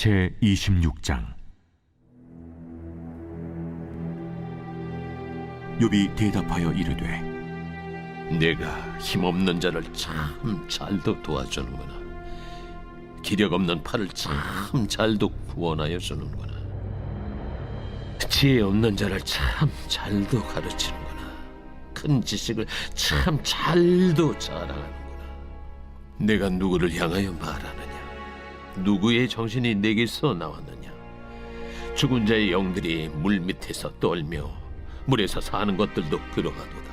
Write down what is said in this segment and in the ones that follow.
제26장. 욥이 대답하여 이르되, 내가 힘없는 자를 참 잘도 도와주는구나. 기력 없는 팔을 참 잘도 구원하여 주는구나. 지혜 없는 자를 참 잘도 가르치는구나. 큰 지식을 참 잘도 자랑하는구나. 내가 누구를 향하여 말하느냐? 누구의 정신이 내게서 나왔느냐? 죽은 자의 영들이 물 밑에서 떨며 물에서 사는 것들도 그러하도다.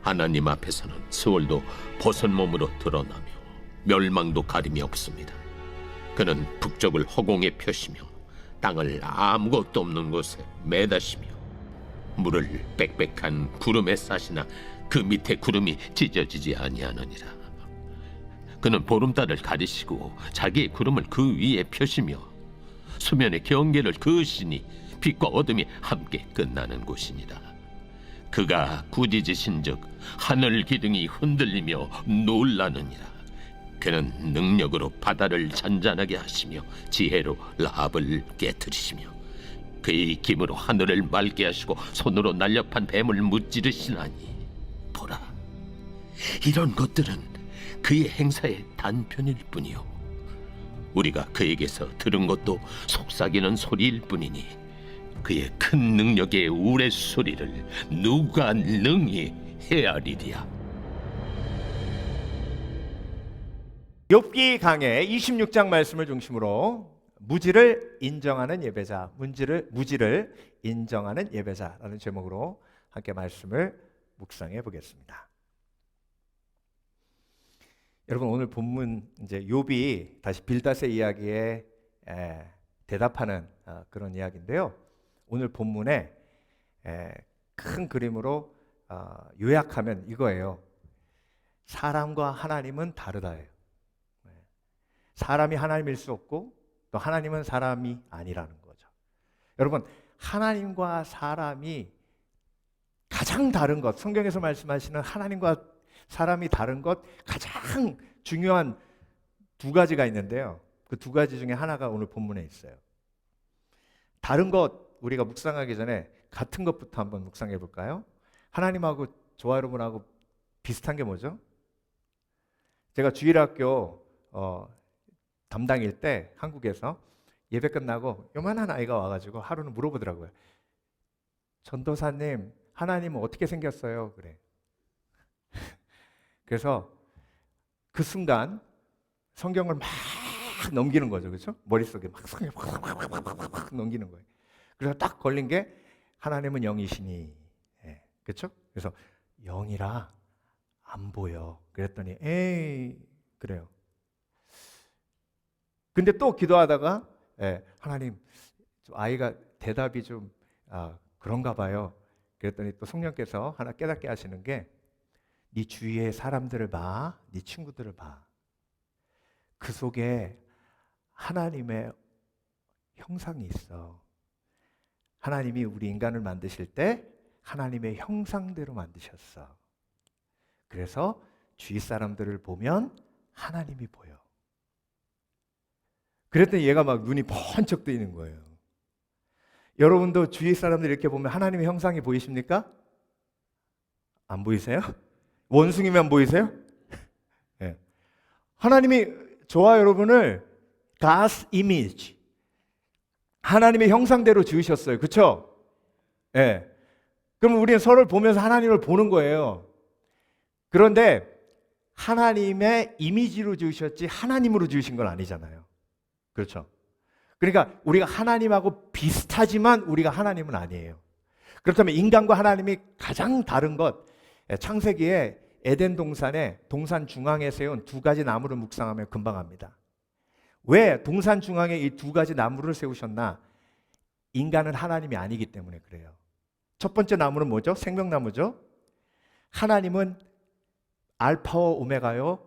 하나님 앞에서는 스월도 벗은 몸으로 드러나며 멸망도 가림이 없습니다. 그는 북쪽을 허공에 펴시며 땅을 아무것도 없는 곳에 매다시며 물을 빽빽한 구름에 싸시나 그 밑에 구름이 찢어지지 아니하느니라. 그는 보름달을 가리시고 자기의 구름을 그 위에 펴시며 수면의 경계를 그으시니 빛과 어둠이 함께 끝나는 곳이니라. 그가 꾸짖으신즉 하늘 기둥이 흔들리며 놀라느니라. 그는 능력으로 바다를 잔잔하게 하시며 지혜로 라합을 깨트리시며 그의 힘으로 하늘을 맑게 하시고 손으로 날렵한 뱀을 무찌르시나니 보라, 이런 것들은 그의 행사의 단편일 뿐이요 우리가 그에게서 들은 것도 속삭이는 소리일 뿐이니 그의 큰 능력의 우레소리를 누가 능히 헤아리랴. 욥기 강의 26장 말씀을 중심으로 무지를 인정하는 예배자, 무지를 인정하는 예배자라는 제목으로 함께 말씀을 묵상해 보겠습니다. 여러분, 오늘 본문 이제 욥이 다시 빌닷의 이야기에 대답하는 그런 이야기인데요. 오늘 본문에 큰 그림으로 요약하면 이거예요. 사람과 하나님은 다르다예요. 사람이 하나님일 수 없고 또 하나님은 사람이 아니라는 거죠. 여러분, 하나님과 사람이 가장 다른 것, 성경에서 말씀하시는 하나님과 사람이 다른 것 가장 중요한 두 가지가 있는데요. 그 두 가지 중에 하나가 오늘 본문에 있어요. 다른 것 우리가 묵상하기 전에 같은 것부터 한번 묵상해 볼까요? 하나님하고 저와 여러분하고 비슷한 게 뭐죠? 제가 주일학교 담당일 때 한국에서 예배 끝나고 요만한 아이가 와가지고 하루는 물어보더라고요. 전도사님, 하나님은 어떻게 생겼어요? 그래. 그래서 그 순간 성경을 막 넘기는 거죠, 그렇죠? 머릿속에 막 성경 막 넘기는 거예요. 그래서 딱 걸린 게 하나님은 영이시니, 그렇죠? 그래서 영이라 안 보여. 그랬더니 에이 그래요. 근데 또 기도하다가 하나님, 아이가 대답이 좀 그런가 봐요. 그랬더니 또 성령께서 하나 깨닫게 하시는 게 네 주위의 사람들을 봐, 네 친구들을 봐. 그 속에 하나님의 형상이 있어. 하나님이 우리 인간을 만드실 때 하나님의 형상대로 만드셨어. 그래서 주위 사람들을 보면 하나님이 보여. 그랬더니 얘가 막 눈이 번쩍 뜨이는 거예요. 여러분도 주위 사람들 이렇게 보면 하나님의 형상이 보이십니까? 안 보이세요? 원숭이만 보이세요? 네. 하나님이 저와 여러분을 God's image, 하나님의 형상대로 지으셨어요. 그렇죠? 네. 그럼 우리는 서로를 보면서 하나님을 보는 거예요. 그런데 하나님의 이미지로 지으셨지 하나님으로 지으신 건 아니잖아요. 그렇죠? 그러니까 우리가 하나님하고 비슷하지만 우리가 하나님은 아니에요. 그렇다면 인간과 하나님이 가장 다른 것, 창세기에 에덴 동산에 동산 중앙에 세운 두 가지 나무를 묵상하면 금방 압니다. 왜 동산 중앙에 이 두 가지 나무를 세우셨나? 인간은 하나님이 아니기 때문에 그래요. 첫 번째 나무는 뭐죠? 생명나무죠. 하나님은 알파와 오메가요,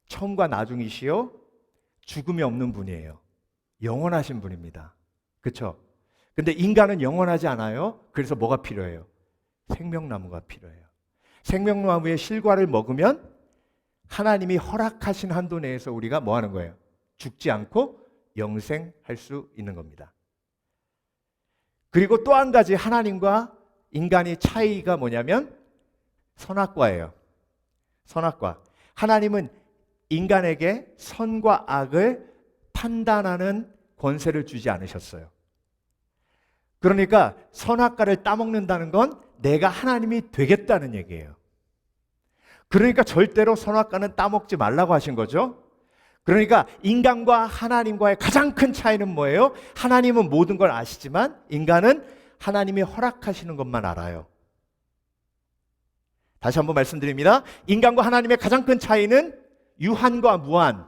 처음과 나중이시요, 죽음이 없는 분이에요. 영원하신 분입니다. 그렇죠? 근데 인간은 영원하지 않아요. 그래서 뭐가 필요해요? 생명나무가 필요해요. 생명나무의 실과를 먹으면 하나님이 허락하신 한도 내에서 우리가 뭐 하는 거예요? 죽지 않고 영생할 수 있는 겁니다. 그리고 또 한 가지 하나님과 인간의 차이가 뭐냐면 선악과예요. 선악과. 하나님은 인간에게 선과 악을 판단하는 권세를 주지 않으셨어요. 그러니까 선악과를 따먹는다는 건 내가 하나님이 되겠다는 얘기예요. 그러니까 절대로 선악과는 따먹지 말라고 하신 거죠. 그러니까 인간과 하나님과의 가장 큰 차이는 뭐예요? 하나님은 모든 걸 아시지만 인간은 하나님이 허락하시는 것만 알아요. 다시 한번 말씀드립니다. 인간과 하나님의 가장 큰 차이는 유한과 무한.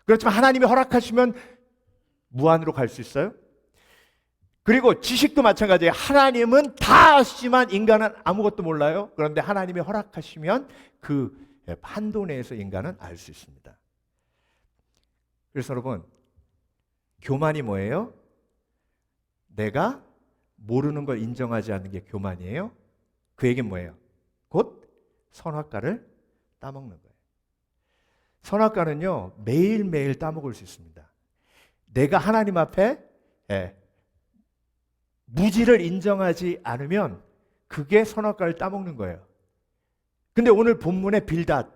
그렇지만 하나님이 허락하시면 무한으로 갈 수 있어요. 그리고 지식도 마찬가지예요. 하나님은 다 아시지만 인간은 아무것도 몰라요. 그런데 하나님이 허락하시면 그 한도 내에서 인간은 알 수 있습니다. 그래서 여러분, 교만이 뭐예요? 내가 모르는 걸 인정하지 않는 게 교만이에요. 그 얘기는 뭐예요? 곧 선악과를 따먹는 거예요. 선악과는요, 매일매일 따먹을 수 있습니다. 내가 하나님 앞에 무지를 인정하지 않으면 그게 선악과를 따먹는 거예요. 근데 오늘 본문의 빌닷,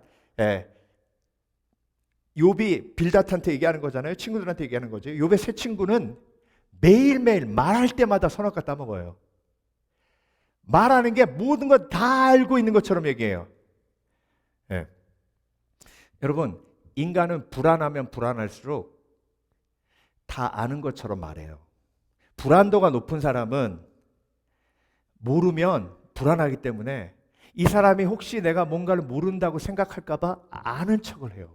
욥이 빌닷한테 얘기하는 거잖아요. 친구들한테 얘기하는 거죠. 욥의 세 친구는 매일매일 말할 때마다 선악과 따먹어요. 말하는 게 모든 걸 다 알고 있는 것처럼 얘기해요. 여러분, 인간은 불안하면 불안할수록 다 아는 것처럼 말해요. 불안도가 높은 사람은 모르면 불안하기 때문에 이 사람이 혹시 내가 뭔가를 모른다고 생각할까 봐 아는 척을 해요.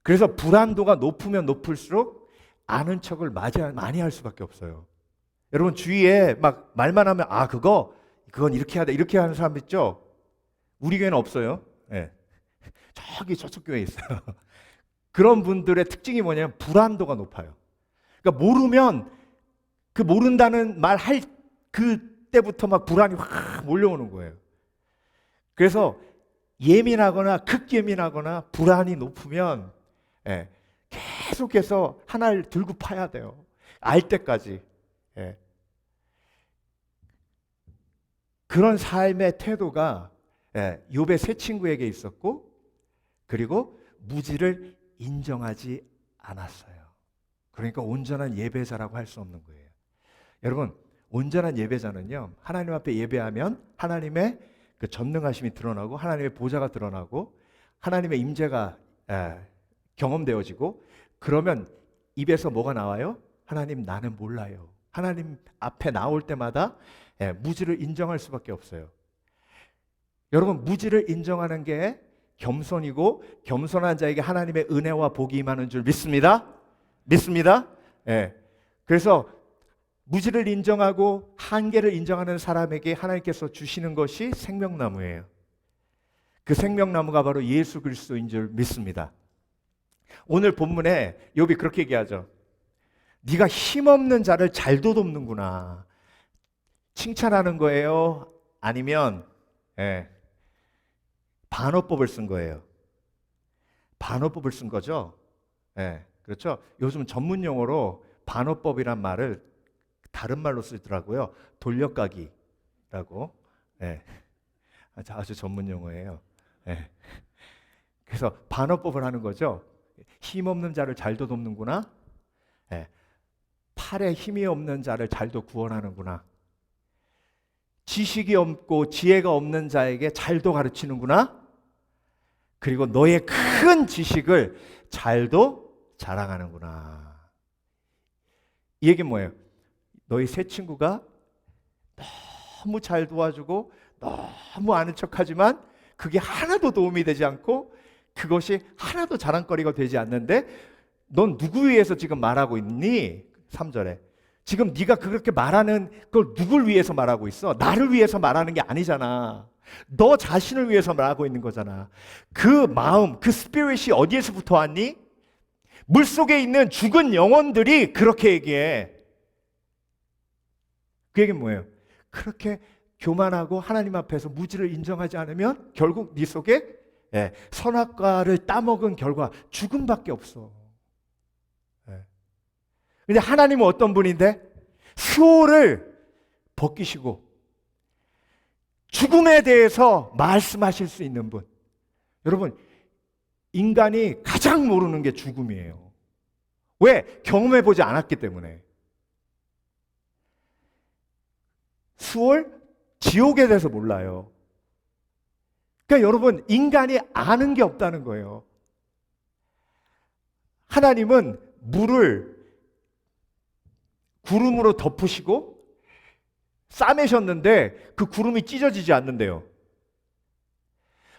그래서 불안도가 높으면 높을수록 아는 척을 많이 할 수밖에 없어요. 여러분 주위에 막 말만 하면 그건 이렇게 해야 돼 이렇게 하는 사람 있죠? 우리 교회는 없어요. 네. 저쪽 교회에 있어요. 그런 분들의 특징이 뭐냐면 불안도가 높아요. 그러니까 모르면 그 모른다는 말 할 그때부터 막 불안이 확 몰려오는 거예요. 그래서 예민하거나 극예민하거나 불안이 높으면 계속해서 하나를 들고 파야 돼요. 알 때까지. 그런 삶의 태도가 욥의 세 친구에게 있었고, 그리고 무지를 인정하지 않았어요. 그러니까 온전한 예배자라고 할 수 없는 거예요. 여러분, 온전한 예배자는요, 하나님 앞에 예배하면 하나님의 그 전능하심이 드러나고 하나님의 보좌가 드러나고 하나님의 임재가 경험되어지고, 그러면 입에서 뭐가 나와요? 하나님 나는 몰라요. 하나님 앞에 나올 때마다 무지를 인정할 수밖에 없어요. 여러분, 무지를 인정하는 게 겸손이고 겸손한 자에게 하나님의 은혜와 복이 임하는 줄 믿습니다. 믿습니다. 그래서 무지를 인정하고 한계를 인정하는 사람에게 하나님께서 주시는 것이 생명나무예요. 그 생명나무가 바로 예수 그리스도인 줄 믿습니다. 오늘 본문에 욥이 그렇게 얘기하죠. 네가 힘없는 자를 잘 도돕는구나. 칭찬하는 거예요? 아니면 반어법을 쓴 거예요? 반어법을 쓴 거죠? 그렇죠? 요즘 전문 용어로 반어법이란 말을 다른 말로 쓰더라고요. 돌려까기라고. 아주 전문 용어예요. 그래서 반어법을 하는 거죠. 힘없는 자를 잘도 돕는구나. 팔에 힘이 없는 자를 잘도 구원하는구나. 지식이 없고 지혜가 없는 자에게 잘도 가르치는구나. 그리고 너의 큰 지식을 잘도 자랑하는구나. 이 얘기는 뭐예요? 너희 세 친구가 너무 잘 도와주고 너무 아는 척하지만 그게 하나도 도움이 되지 않고 그것이 하나도 자랑거리가 되지 않는데 넌 누구 위해서 지금 말하고 있니? 3절에 지금 네가 그렇게 말하는 걸 누굴 위해서 말하고 있어? 나를 위해서 말하는 게 아니잖아. 너 자신을 위해서 말하고 있는 거잖아. 그 마음, 그 스피릿이 어디에서부터 왔니? 물속에 있는 죽은 영혼들이 그렇게 얘기해. 그 얘기는 뭐예요? 그렇게 교만하고 하나님 앞에서 무지를 인정하지 않으면 결국 네 속에 선악과를 따먹은 결과 죽음밖에 없어. 근데 하나님은 어떤 분인데? 수호를 벗기시고 죽음에 대해서 말씀하실 수 있는 분. 여러분, 인간이 가장 모르는 게 죽음이에요. 왜? 경험해보지 않았기 때문에. 수월, 지옥에 대해서 몰라요. 그러니까 여러분, 인간이 아는 게 없다는 거예요. 하나님은 물을 구름으로 덮으시고 싸매셨는데 그 구름이 찢어지지 않는데요.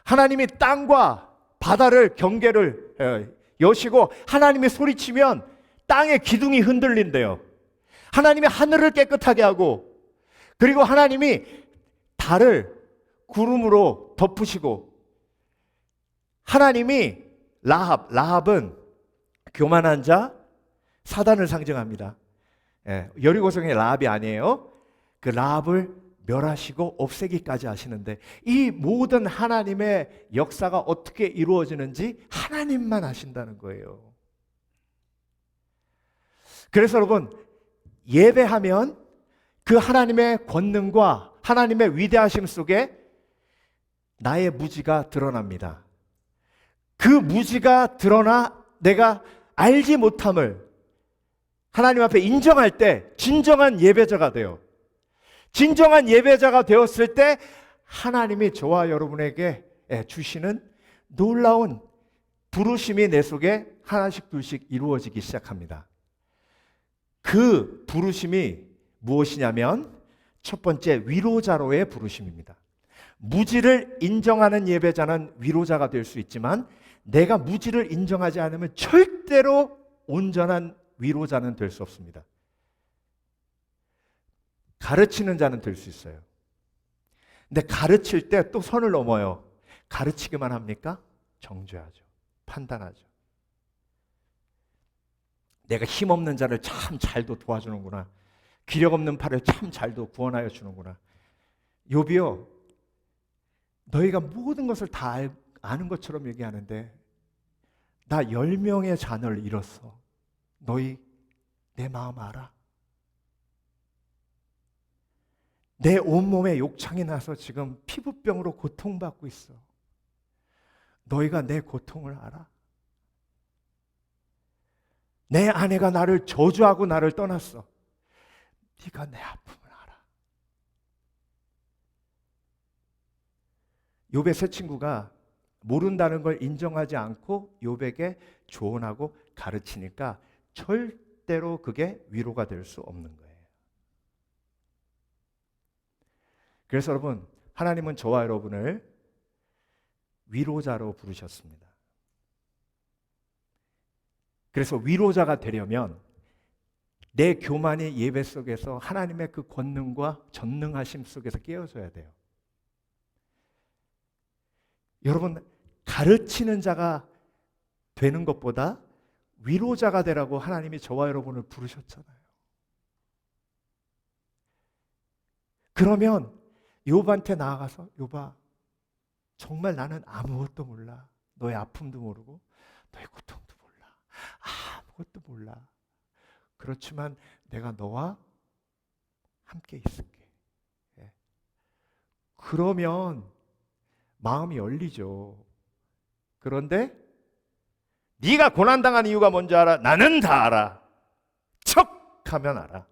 하나님이 땅과 바다를 경계를 여시고 하나님이 소리치면 땅의 기둥이 흔들린대요. 하나님이 하늘을 깨끗하게 하고, 그리고 하나님이 달을 구름으로 덮으시고, 하나님이 라합은 교만한 자, 사단을 상징합니다. 여리고성의 라합이 아니에요. 그 라합을 멸하시고 없애기까지 하시는데, 이 모든 하나님의 역사가 어떻게 이루어지는지 하나님만 아신다는 거예요. 그래서 여러분, 예배하면 그 하나님의 권능과 하나님의 위대하심 속에 나의 무지가 드러납니다. 그 무지가 드러나 내가 알지 못함을 하나님 앞에 인정할 때 진정한 예배자가 돼요. 진정한 예배자가 되었을 때 하나님이 저와 여러분에게 주시는 놀라운 부르심이 내 속에 하나씩 둘씩 이루어지기 시작합니다. 그 부르심이 무엇이냐면 첫 번째, 위로자로의 부르심입니다. 무지를 인정하는 예배자는 위로자가 될 수 있지만 내가 무지를 인정하지 않으면 절대로 온전한 위로자는 될 수 없습니다. 가르치는 자는 될 수 있어요. 근데 가르칠 때 또 선을 넘어요. 가르치기만 합니까? 정죄하죠. 판단하죠. 내가 힘없는 자를 참 잘도 도와주는구나. 기력 없는 팔을 참 잘도 구원하여 주는구나. 욥이요, 너희가 모든 것을 다 아는 것처럼 얘기하는데 나 10명의 자녀를 잃었어. 너희 내 마음 알아? 내 온몸에 욕창이 나서 지금 피부병으로 고통받고 있어. 너희가 내 고통을 알아? 내 아내가 나를 저주하고 나를 떠났어. 네가 내 아픔을 알아. 욥의 세 친구가 모른다는 걸 인정하지 않고 욥에게 조언하고 가르치니까 절대로 그게 위로가 될 수 없는 거예요. 그래서 여러분, 하나님은 저와 여러분을 위로자로 부르셨습니다. 그래서 위로자가 되려면 내 교만의 예배 속에서 하나님의 그 권능과 전능하심 속에서 깨어져야 돼요. 여러분, 가르치는 자가 되는 것보다 위로자가 되라고 하나님이 저와 여러분을 부르셨잖아요. 그러면 욥한테 나아가서, 욥아, 정말 나는 아무것도 몰라. 너의 아픔도 모르고 너의 고통도 몰라. 아무것도 몰라. 그렇지만 내가 너와 함께 있을게. 그러면 마음이 열리죠. 그런데 네가 고난당한 이유가 뭔지 알아? 나는 다 알아. 척하면 알아.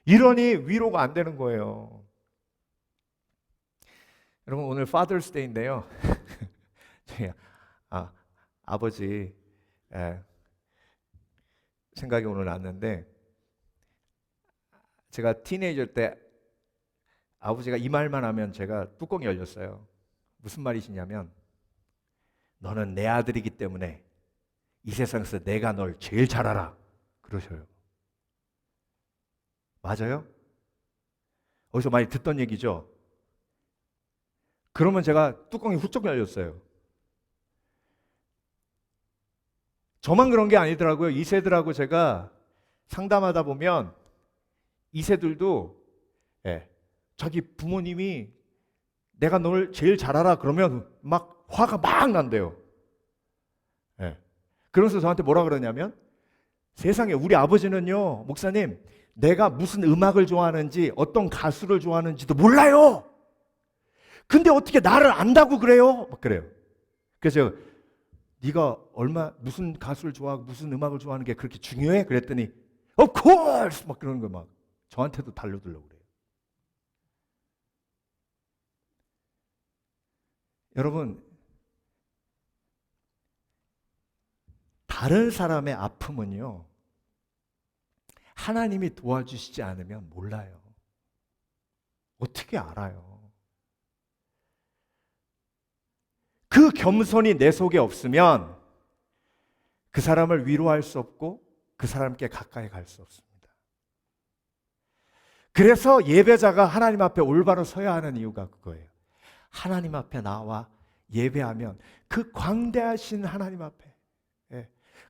이러니 위로가 안 되는 거예요. 여러분, 오늘 Father's Day인데요. 아버지 생각이 오늘 났는데, 제가 티네이저 때 아버지가 이 말만 하면 제가 뚜껑이 열렸어요. 무슨 말이시냐면, 너는 내 아들이기 때문에 이 세상에서 내가 널 제일 잘 알아. 그러셔요. 맞아요? 어디서 많이 듣던 얘기죠? 그러면 제가 뚜껑이 훌쩍 열렸어요. 저만 그런 게 아니더라고요. 2세들하고 제가 상담하다 보면 2세들도 자기 부모님이 내가 널 제일 잘 알아 그러면 막 화가 막 난대요. 그러면서 저한테 뭐라 그러냐면, 세상에 우리 아버지는요, 목사님, 내가 무슨 음악을 좋아하는지 어떤 가수를 좋아하는지도 몰라요. 근데 어떻게 나를 안다고 그래요? 막 그래요. 그래서 네가 무슨 가수를 좋아하고 무슨 음악을 좋아하는 게 그렇게 중요해? 그랬더니 Of course! 막 그러는 거 막 저한테도 달려들려고 그래요. 여러분, 다른 사람의 아픔은요, 하나님이 도와주시지 않으면 몰라요. 어떻게 알아요? 그 겸손이 내 속에 없으면 그 사람을 위로할 수 없고 그 사람께 가까이 갈 수 없습니다. 그래서 예배자가 하나님 앞에 올바로 서야 하는 이유가 그거예요. 하나님 앞에 나와 예배하면 그 광대하신 하나님 앞에,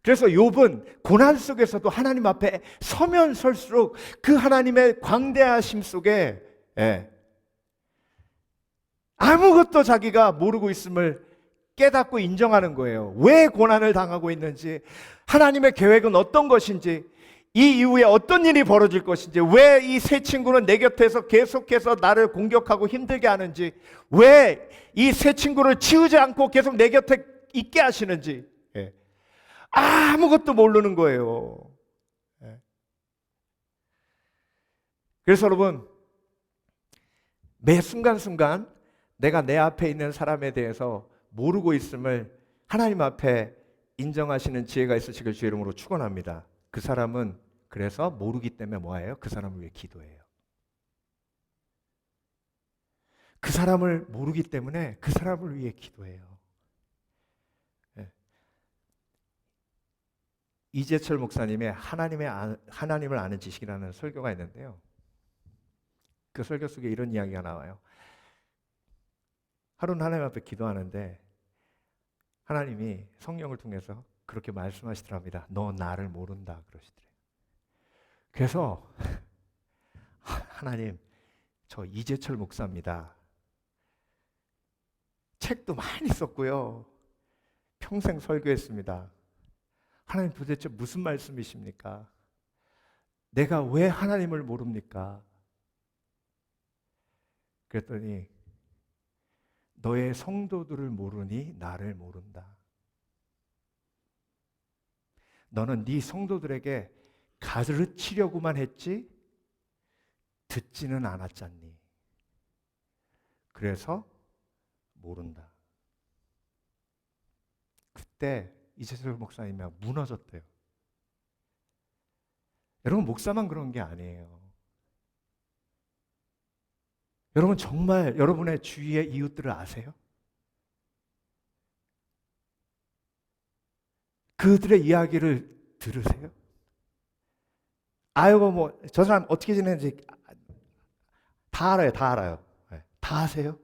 그래서 욥은 고난 속에서도 하나님 앞에 서면 설수록 그 하나님의 광대하심 속에 아무것도 자기가 모르고 있음을 깨닫고 인정하는 거예요. 왜 고난을 당하고 있는지, 하나님의 계획은 어떤 것인지, 이 이후에 어떤 일이 벌어질 것인지, 왜 이 세 친구는 내 곁에서 계속해서 나를 공격하고 힘들게 하는지, 왜 이 세 친구를 치우지 않고 계속 내 곁에 있게 하시는지 아무것도 모르는 거예요. 그래서 여러분, 매 순간순간 내가 내 앞에 있는 사람에 대해서 모르고 있음을 하나님 앞에 인정하시는 지혜가 있으시길 주의 이름으로 축원합니다. 그 사람은 그래서 모르기 때문에 뭐예요? 그 사람을 위해 기도해요. 그 사람을 모르기 때문에 그 사람을 위해 기도해요. 이재철 목사님의 하나님을 아는 지식이라는 설교가 있는데요. 그 설교 속에 이런 이야기가 나와요. 하루는 하나님 앞에 기도하는데 하나님이 성령을 통해서 그렇게 말씀하시더랍니다. 너 나를 모른다 그러시더래요. 그래서 하나님, 저 이재철 목사입니다. 책도 많이 썼고요. 평생 설교했습니다. 하나님 도대체 무슨 말씀이십니까? 내가 왜 하나님을 모릅니까? 그랬더니 너의 성도들을 모르니 나를 모른다. 너는 네 성도들에게 가르치려고만 했지 듣지는 않았잖니. 그래서 모른다. 그때 이재철 목사님이 무너졌대요. 여러분, 목사만 그런 게 아니에요. 여러분, 정말 여러분의 주위의 이웃들을 아세요? 그들의 이야기를 들으세요? 아이고, 뭐, 저 사람 어떻게 지내는지 다 알아요, 다 알아요. 다 아세요?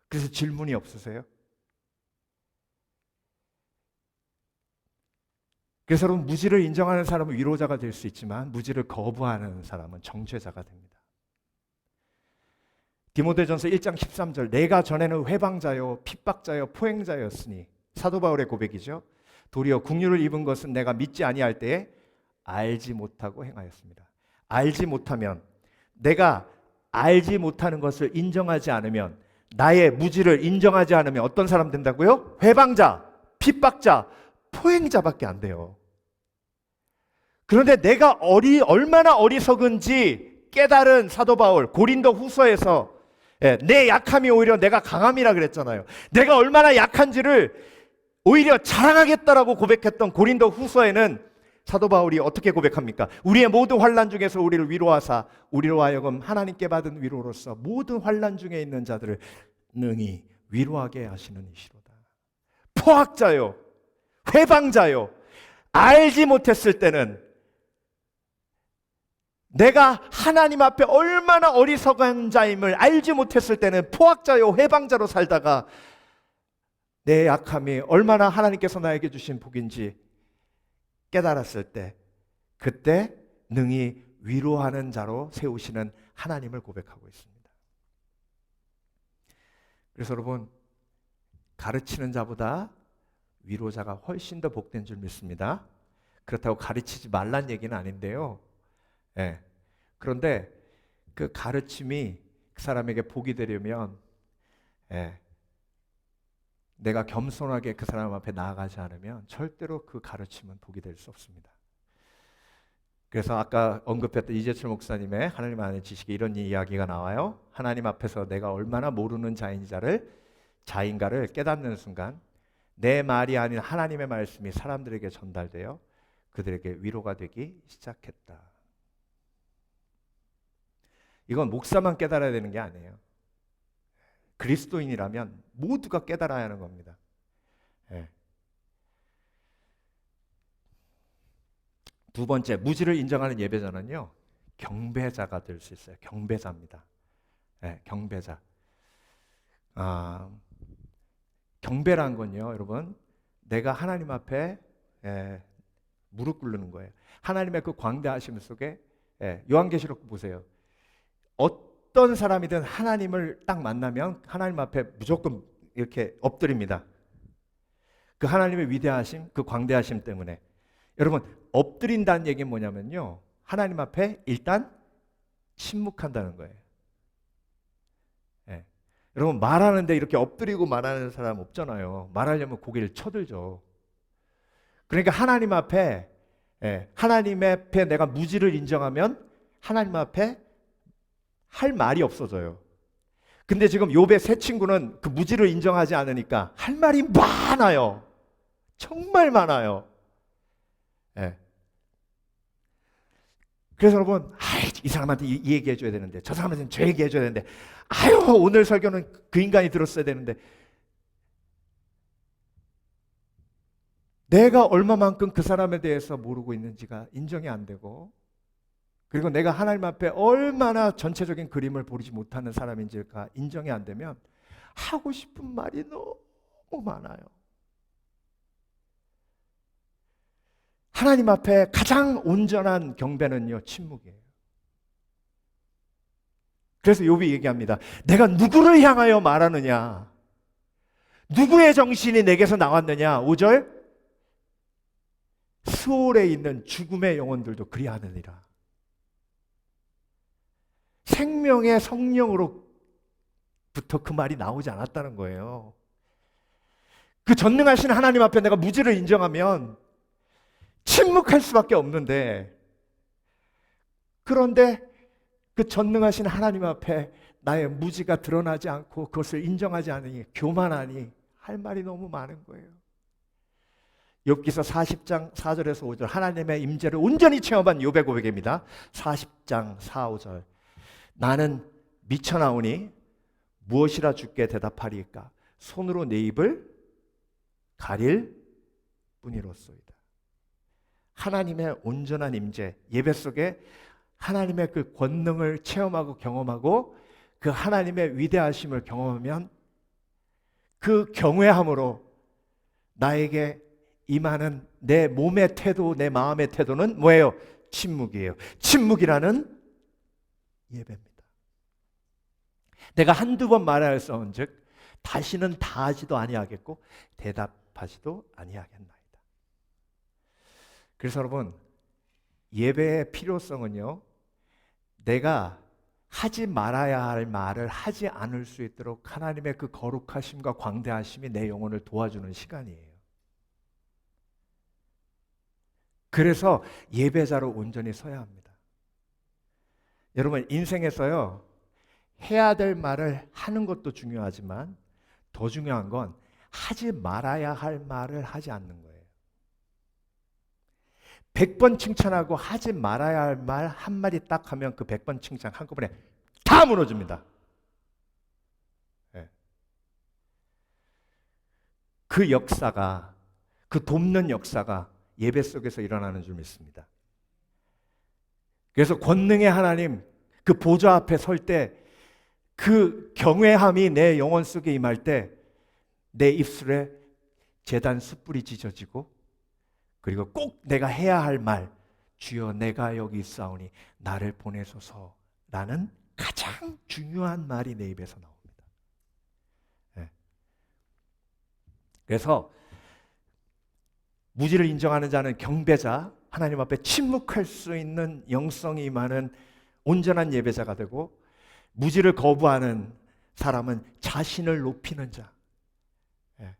그래서 질문이 없으세요? 그래서 여러분, 무지를 인정하는 사람은 위로자가 될 수 있지만 무지를 거부하는 사람은 정죄자가 됩니다. 디모데전서 1장 13절, 내가 전에는 회방자요 핍박자요 포행자였으니, 사도 바울의 고백이죠. 도리어 국류를 입은 것은 내가 믿지 아니할 때에 알지 못하고 행하였습니다. 알지 못하면, 내가 알지 못하는 것을 인정하지 않으면, 나의 무지를 인정하지 않으면 어떤 사람 된다고요? 회방자, 핍박자, 포행자밖에 안 돼요. 그런데 내가 얼마나 어리석은지 깨달은 사도 바울, 고린도 후서에서 내 약함이 오히려 내가 강함이라 그랬잖아요. 내가 얼마나 약한지를 오히려 자랑하겠다라고 고백했던 고린도 후서에는 사도 바울이 어떻게 고백합니까? 우리의 모든 환난 중에서 우리를 위로하사 우리로 하여금 하나님께 받은 위로로서 모든 환난 중에 있는 자들을 능히 위로하게 하시는 이시로다. 포학자요, 회방자요, 알지 못했을 때는, 내가 하나님 앞에 얼마나 어리석은 자임을 알지 못했을 때는 포학자요 회방자로 살다가 내 약함이 얼마나 하나님께서 나에게 주신 복인지 깨달았을 때, 그때 능히 위로하는 자로 세우시는 하나님을 고백하고 있습니다. 그래서 여러분, 가르치는 자보다 위로자가 훨씬 더 복된 줄 믿습니다. 그렇다고 가르치지 말란 얘기는 아닌데요. 예. 그런데 그 가르침이 그 사람에게 복이 되려면 예. 내가 겸손하게 그 사람 앞에 나아가지 않으면 절대로 그 가르침은 복이 될 수 없습니다. 그래서 아까 언급했던 이재철 목사님의 하나님 안의 지식에 이런 이야기가 나와요. 하나님 앞에서 내가 얼마나 모르는 자인가를 깨닫는 순간 내 말이 아닌 하나님의 말씀이 사람들에게 전달되어 그들에게 위로가 되기 시작했다. 이건 목사만 깨달아야 되는 게 아니에요. 그리스도인이라면 모두가 깨달아야 하는 겁니다. 예. 두 번째, 무지를 인정하는 예배자는요, 경배자가 될 수 있어요. 경배자입니다. 예, 경배자. 경배란 건요, 여러분, 내가 하나님 앞에 무릎 꿇는 거예요. 하나님의 그 광대하심 속에 요한계시록 보세요. 어떤 사람이든 하나님을 딱 만나면 하나님 앞에 무조건 이렇게 엎드립니다. 그 하나님의 위대하심, 그 광대하심 때문에. 여러분, 엎드린다는 얘기는 뭐냐면요, 하나님 앞에 일단 침묵한다는 거예요. 예. 여러분, 말하는데 이렇게 엎드리고 말하는 사람 없잖아요. 말하려면 고개를 쳐들죠. 그러니까 하나님 앞에 내가 무지를 인정하면 하나님 앞에 할 말이 없어져요. 근데 지금 욥의 세 친구는 그 무지를 인정하지 않으니까 할 말이 많아요. 정말 많아요. 예. 그래서 여러분, 이 사람한테 이 얘기 해줘야 되는데, 저 사람한테는 저 얘기 해줘야 되는데, 오늘 설교는 그 인간이 들었어야 되는데, 내가 얼마만큼 그 사람에 대해서 모르고 있는지가 인정이 안 되고, 그리고 내가 하나님 앞에 얼마나 전체적인 그림을 보지 못하는 사람인지가 인정이 안 되면 하고 싶은 말이 너무 많아요. 하나님 앞에 가장 온전한 경배는요, 침묵이에요. 그래서 욥이 얘기합니다. 내가 누구를 향하여 말하느냐? 누구의 정신이 내게서 나왔느냐? 5절, 수월에 있는 죽음의 영혼들도 그리하느니라. 생명의 성령으로부터 그 말이 나오지 않았다는 거예요. 그 전능하신 하나님 앞에 내가 무지를 인정하면 침묵할 수밖에 없는데, 그런데 그 전능하신 하나님 앞에 나의 무지가 드러나지 않고 그것을 인정하지 않으니 교만하니 할 말이 너무 많은 거예요. 욥기서 40장 4절에서 5절, 하나님의 임재를 온전히 체험한 욥의 고백입니다. 40장 4, 5절, 나는 미쳐나오니 무엇이라 주께 대답하리까? 손으로 내 입을 가릴 뿐이로소이다. 하나님의 온전한 임재, 예배 속에 하나님의 그 권능을 체험하고 경험하고 그 하나님의 위대하심을 경험하면 그 경외함으로 나에게 임하는 내 몸의 태도, 내 마음의 태도는 뭐예요? 침묵이에요. 침묵이라는 예배입니다. 내가 한두 번 말하였은즉 다시는 다하지도 아니하겠고 대답하지도 아니하겠나이다. 그래서 여러분, 예배의 필요성은요, 내가 하지 말아야 할 말을 하지 않을 수 있도록 하나님의 그 거룩하심과 광대하심이 내 영혼을 도와주는 시간이에요. 그래서 예배자로 온전히 서야 합니다. 여러분, 인생에서요, 해야 될 말을 하는 것도 중요하지만 더 중요한 건 하지 말아야 할 말을 하지 않는 거예요. 100번 칭찬하고 하지 말아야 할 말 한마디 딱 하면 그 100번 칭찬 한꺼번에 다 무너집니다. 네. 그 역사가, 그 돕는 역사가 예배 속에서 일어나는 줄 믿습니다. 그래서 권능의 하나님 그 보좌 앞에 설 때 그 경외함이 내 영혼 속에 임할 때 내 입술에 제단 숯불이 지져지고, 그리고 꼭 내가 해야 할 말, 주여 내가 여기 있사오니 나를 보내소서라는 가장 중요한 말이 내 입에서 나옵니다. 네. 그래서 무지를 인정하는 자는 경배자, 하나님 앞에 침묵할 수 있는 영성이 많은 온전한 예배자가 되고, 무지를 거부하는 사람은 자신을 높이는 자. 예.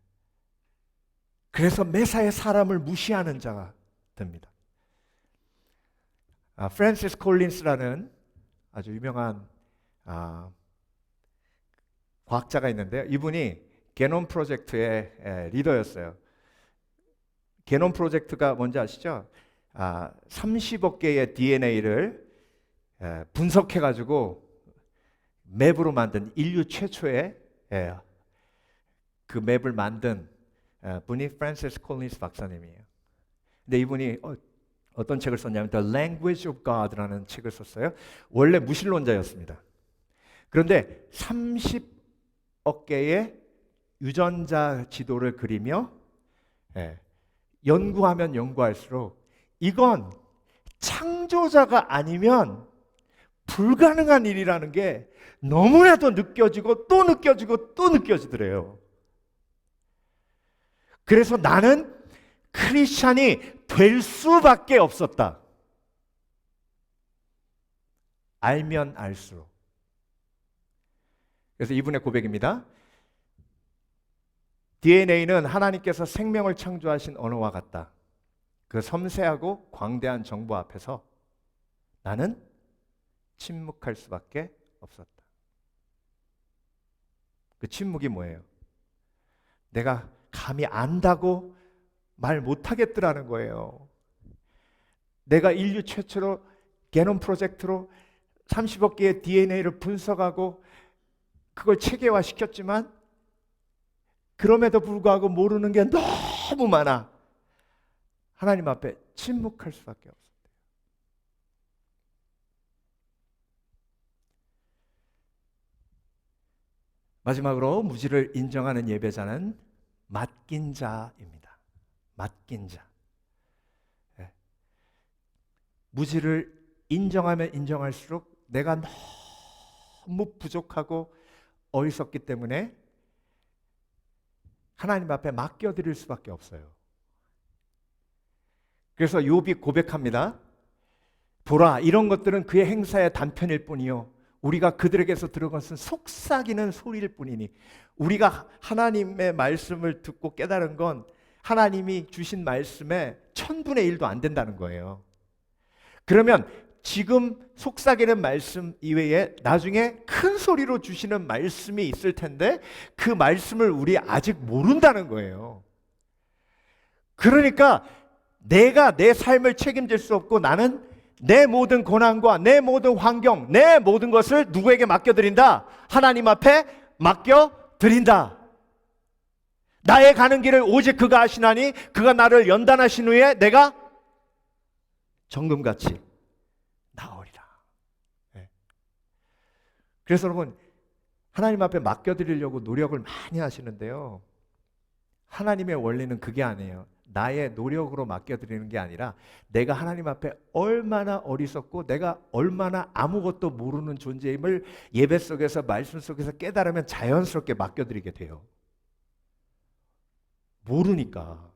그래서 매사에 사람을 무시하는 자가 됩니다. 프랜시스 콜린스라는 아주 유명한 과학자가 있는데요. 이분이 게놈 프로젝트의 리더였어요. 게놈 프로젝트가 뭔지 아시죠? 30억 개의 DNA를 분석해가지고 맵으로 만든 인류 최초의 그 맵을 만든 분이 프랜시스 콜린스 박사님이에요. 근데 이분이 어떤 책을 썼냐면 The Language of God라는 책을 썼어요. 원래 무신론자였습니다. 그런데 30억 개의 유전자 지도를 그리며 연구하면 연구할수록 이건 창조자가 아니면 불가능한 일이라는 게 너무나도 느껴지고 또 느껴지고 또 느껴지더래요. 그래서 나는 크리스찬이 될 수밖에 없었다. 알면 알수록. 그래서 이분의 고백입니다. DNA는 하나님께서 생명을 창조하신 언어와 같다. 그 섬세하고 광대한 정보 앞에서 나는 침묵할 수밖에 없었다. 그 침묵이 뭐예요? 내가 감히 안다고 말 못하겠더라는 거예요. 내가 인류 최초로 게놈 프로젝트로 30억 개의 DNA를 분석하고 그걸 체계화시켰지만 그럼에도 불구하고 모르는 게 너무 많아. 하나님 앞에 침묵할 수밖에 없었대요. 마지막으로 무지를 인정하는 예배자는 맡긴 자입니다. 맡긴 자. 무지를 인정하면 인정할수록 내가 너무 부족하고 어리석기 때문에 하나님 앞에 맡겨드릴 수밖에 없어요. 그래서 욥이 고백합니다. 보라, 이런 것들은 그의 행사의 단편일 뿐이요 우리가 그들에게서 들은 것은 속삭이는 소리일 뿐이니. 우리가 하나님의 말씀을 듣고 깨달은 건 하나님이 주신 말씀의 1000분의 1도 안 된다는 거예요. 그러면 지금 속삭이는 말씀 이외에 나중에 큰 소리로 주시는 말씀이 있을 텐데 그 말씀을 우리 아직 모른다는 거예요. 그러니까 내가 내 삶을 책임질 수 없고 나는 내 모든 고난과 내 모든 환경, 내 모든 것을 누구에게 맡겨드린다? 하나님 앞에 맡겨드린다. 나의 가는 길을 오직 그가 아시나니 그가 나를 연단하신 후에 내가 정금같이 나오리라. 그래서 여러분, 하나님 앞에 맡겨드리려고 노력을 많이 하시는데요, 하나님의 원리는 그게 아니에요. 나의 노력으로 맡겨드리는 게 아니라 내가 하나님 앞에 얼마나 어리석고 내가 얼마나 아무것도 모르는 존재임을 예배 속에서 말씀 속에서 깨달으면 자연스럽게 맡겨드리게 돼요. 모르니까.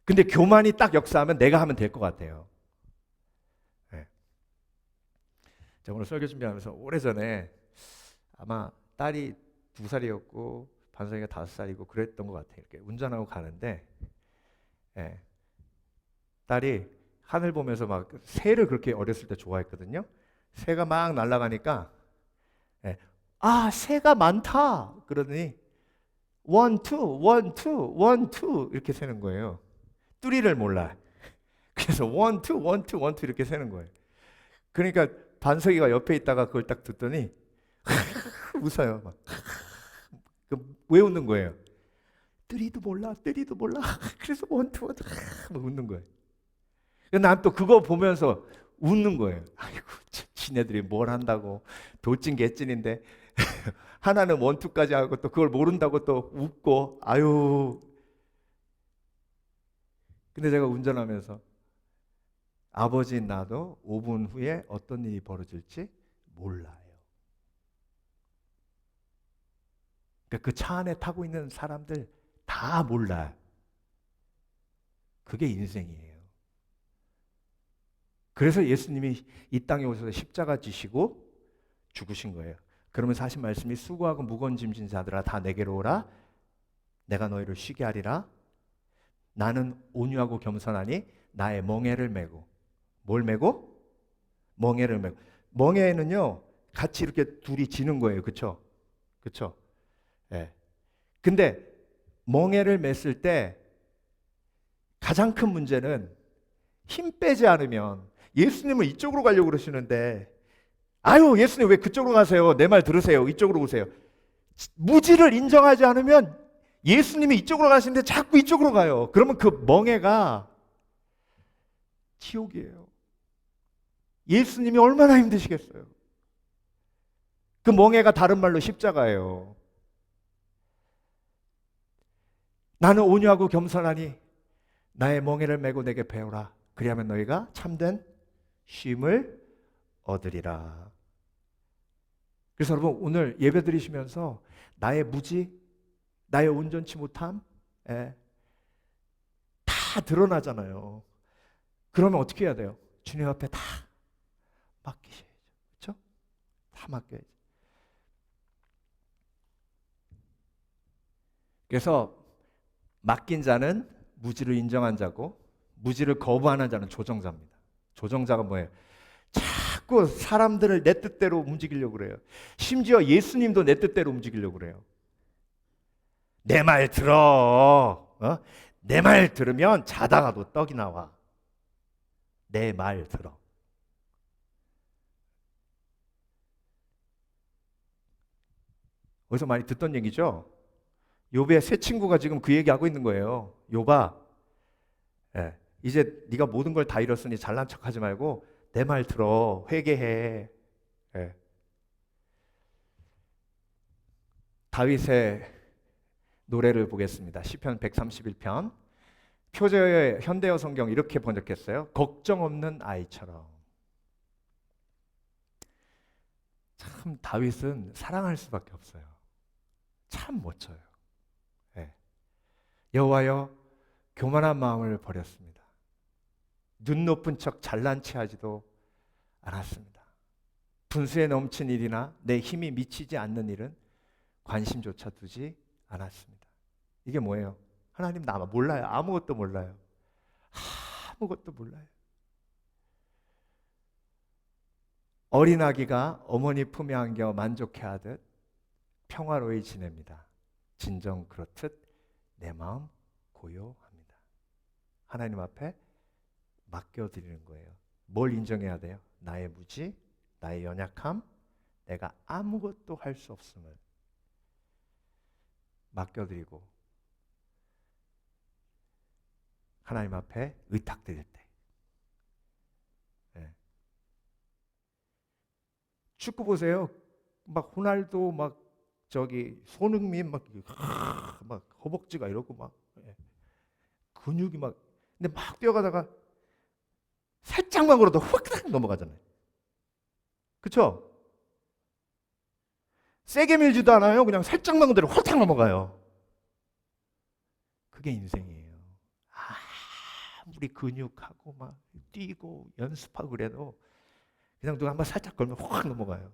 근데 교만이 딱 역사하면 내가 하면 될 것 같아요. 제가 오늘 설교 준비하면서 오래전에 아마 딸이 2살이었고 반성이가 5살이고 그랬던 것 같아요. 이렇게 운전하고 가는데 딸이 하늘 보면서 막 새를 그렇게 어렸을 때 좋아했거든요. 새가 막 날아가니까 새가 많다 그러더니 1, 2, 1, 2, 1, 2 이렇게 세는 거예요. 뚜리를 몰라. 그래서 1, 2, 1, 2, 1, 2 이렇게 세는 거예요. 그러니까 반석이가 옆에 있다가 그걸 딱 듣더니 웃어요. 막. 왜 웃는 거예요? 뚜리도 몰라. 그래서 1, 2, 1, 2 막 웃는 거예요. 난 또 그거 보면서 웃는 거예요. 아이고, 지네들이 뭘 한다고. 도찐 개찐인데 하나는 1, 2까지 하고 또 그걸 모른다고 또 웃고. 아유. 근데 제가 운전하면서 아버지인 나도 5분 후에 어떤 일이 벌어질지 몰라요. 그 차 안에 타고 있는 사람들 다 몰라요. 그게 인생이에요. 그래서 예수님이 이 땅에 오셔서 십자가 지시고 죽으신 거예요. 그러면서 하신 말씀이 수고하고 무거운 짐진 자들아 다 내게로 오라. 내가 너희를 쉬게 하리라. 나는 온유하고 겸손하니 나의 멍에를 메고. 뭘 메고? 멍에를 메고. 멍에는요 같이 이렇게 둘이 지는 거예요. 그렇죠? 그렇죠? 예. 근데 멍에를 맸을 때 가장 큰 문제는 힘 빼지 않으면 예수님은 이쪽으로 가려고 그러시는데 아유 예수님 왜 그쪽으로 가세요? 내 말 들으세요. 이쪽으로 오세요. 무지를 인정하지 않으면 예수님이 이쪽으로 가시는데 자꾸 이쪽으로 가요. 그러면 그 멍에가 지옥이에요. 예수님이 얼마나 힘드시겠어요. 그 멍에가 다른 말로 십자가예요. 나는 온유하고 겸손하니 나의 멍에를 메고 내게 배우라. 그리하면 너희가 참된 쉼을 얻으리라. 그래서 여러분 오늘 예배 드리시면서 나의 무지, 나의 온전치 못함 다 드러나잖아요. 그러면 어떻게 해야 돼요? 주님 앞에 다 맡기셔야죠. 그렇죠? 다 맡겨야죠. 그래서 맡긴 자는 무지를 인정한 자고 무지를 거부하는 자는 조정자입니다. 조정자가 뭐예요? 자꾸 사람들을 내 뜻대로 움직이려고 그래요. 심지어 예수님도 내 뜻대로 움직이려고 그래요. 내 말 들어. 내 말 들으면 자다가도 떡이 나와. 내 말 들어. 어디서 많이 듣던 얘기죠? 욥의 새 친구가 지금 그 얘기하고 있는 거예요. 욥아, 이제 네가 모든 걸 다 잃었으니 잘난 척하지 말고 내 말 들어. 회개해. 다윗의 노래를 보겠습니다. 시편 131편. 표제의 현대어 성경 이렇게 번역했어요. 걱정 없는 아이처럼. 참 다윗은 사랑할 수밖에 없어요. 참 멋져요. 여호와여 교만한 마음을 버렸습니다. 눈 높은 척 잘난 체하지도 않았습니다. 분수에 넘친 일이나 내 힘이 미치지 않는 일은 관심조차 두지 않았습니다. 이게 뭐예요? 하나님 나 몰라요. 아무것도 몰라요. 아무것도 몰라요. 어린아기가 어머니 품에 안겨 만족해하듯 평화로이 지냅니다. 진정 그렇듯 내 마음 고요합니다. 하나님 앞에 맡겨드리는 거예요. 뭘 인정해야 돼요? 나의 무지, 나의 연약함, 내가 아무것도 할 수 없음을 맡겨드리고 하나님 앞에 의탁드릴 때. 축구 보세요. 막 호날두 막 저기 손흥민 막 허벅지가 이러고 막 근육이 막 근데 막 뛰어가다가 살짝만 걸어도 확 넘어가잖아요. 그렇죠? 세게 밀지도 않아요. 그냥 살짝만 그대로 확 넘어가요. 그게 인생이에요. 아무리 근육하고 막 뛰고 연습하고 그래도 그냥 누가 한번 살짝 걸면 확 넘어가요.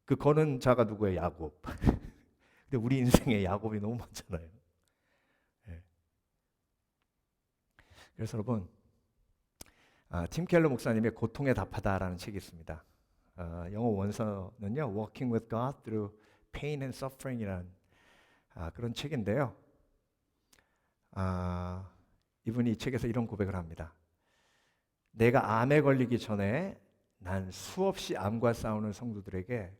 그 거는 자가 누구예요? 야곱. 근데 우리 인생에 야곱이 너무 많잖아요. 그래서 여러분, 팀 켈러 목사님의 고통에 답하다라는 책이 있습니다. 영어 원서는요, Walking with God Through Pain and Suffering이라는 그런 책인데요. 이분이 이 책에서 이런 고백을 합니다. 내가 암에 걸리기 전에 난 수없이 암과 싸우는 성도들에게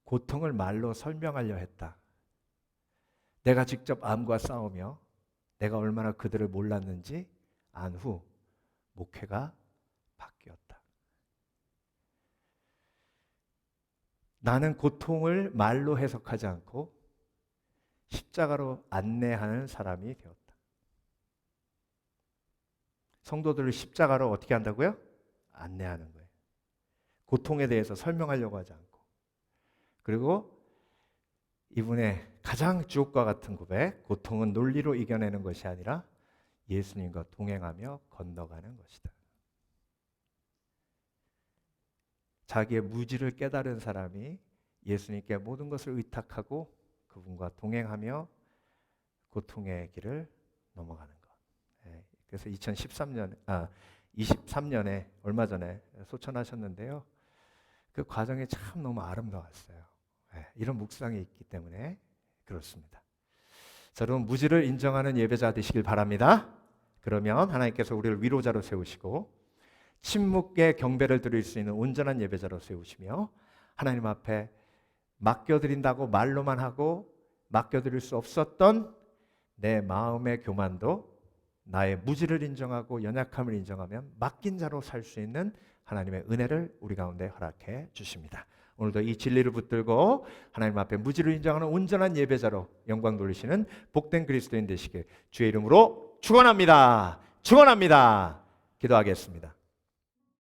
고통을 말로 설명하려 했다. 내가 직접 암과 싸우며 내가 얼마나 그들을 몰랐는지 안 후 목회가 바뀌었다. 나는 고통을 말로 해석하지 않고 십자가로 안내하는 사람이 되었다. 성도들을 십자가로 어떻게 한다고요? 안내하는 거예요. 고통에 대해서 설명하려고 하지 않고. 그리고 이분의 가장 주옥과 같은 고백, 고통은 논리로 이겨내는 것이 아니라 예수님과 동행하며 건너가는 것이다. 자기의 무지를 깨달은 사람이 예수님께 모든 것을 의탁하고 그분과 동행하며 고통의 길을 넘어가는 것. 그래서 23년에 얼마 전에 소천하셨는데요. 그 과정이 참 너무 아름다웠어요. 이런 묵상이 있기 때문에 그렇습니다. 자, 여러분 무지를 인정하는 예배자 되시길 바랍니다. 그러면 하나님께서 우리를 위로자로 세우시고 침묵의 경배를 드릴 수 있는 온전한 예배자로 세우시며 하나님 앞에 맡겨드린다고 말로만 하고 맡겨드릴 수 없었던 내 마음의 교만도 나의 무지를 인정하고 연약함을 인정하면 맡긴 자로 살 수 있는 하나님의 은혜를 우리 가운데 허락해 주십니다. 오늘도 이 진리를 붙들고 하나님 앞에 무지를 인정하는 온전한 예배자로 영광 돌리시는 복된 그리스도인 되시길 주의 이름으로 축원합니다. 축원합니다. 기도하겠습니다.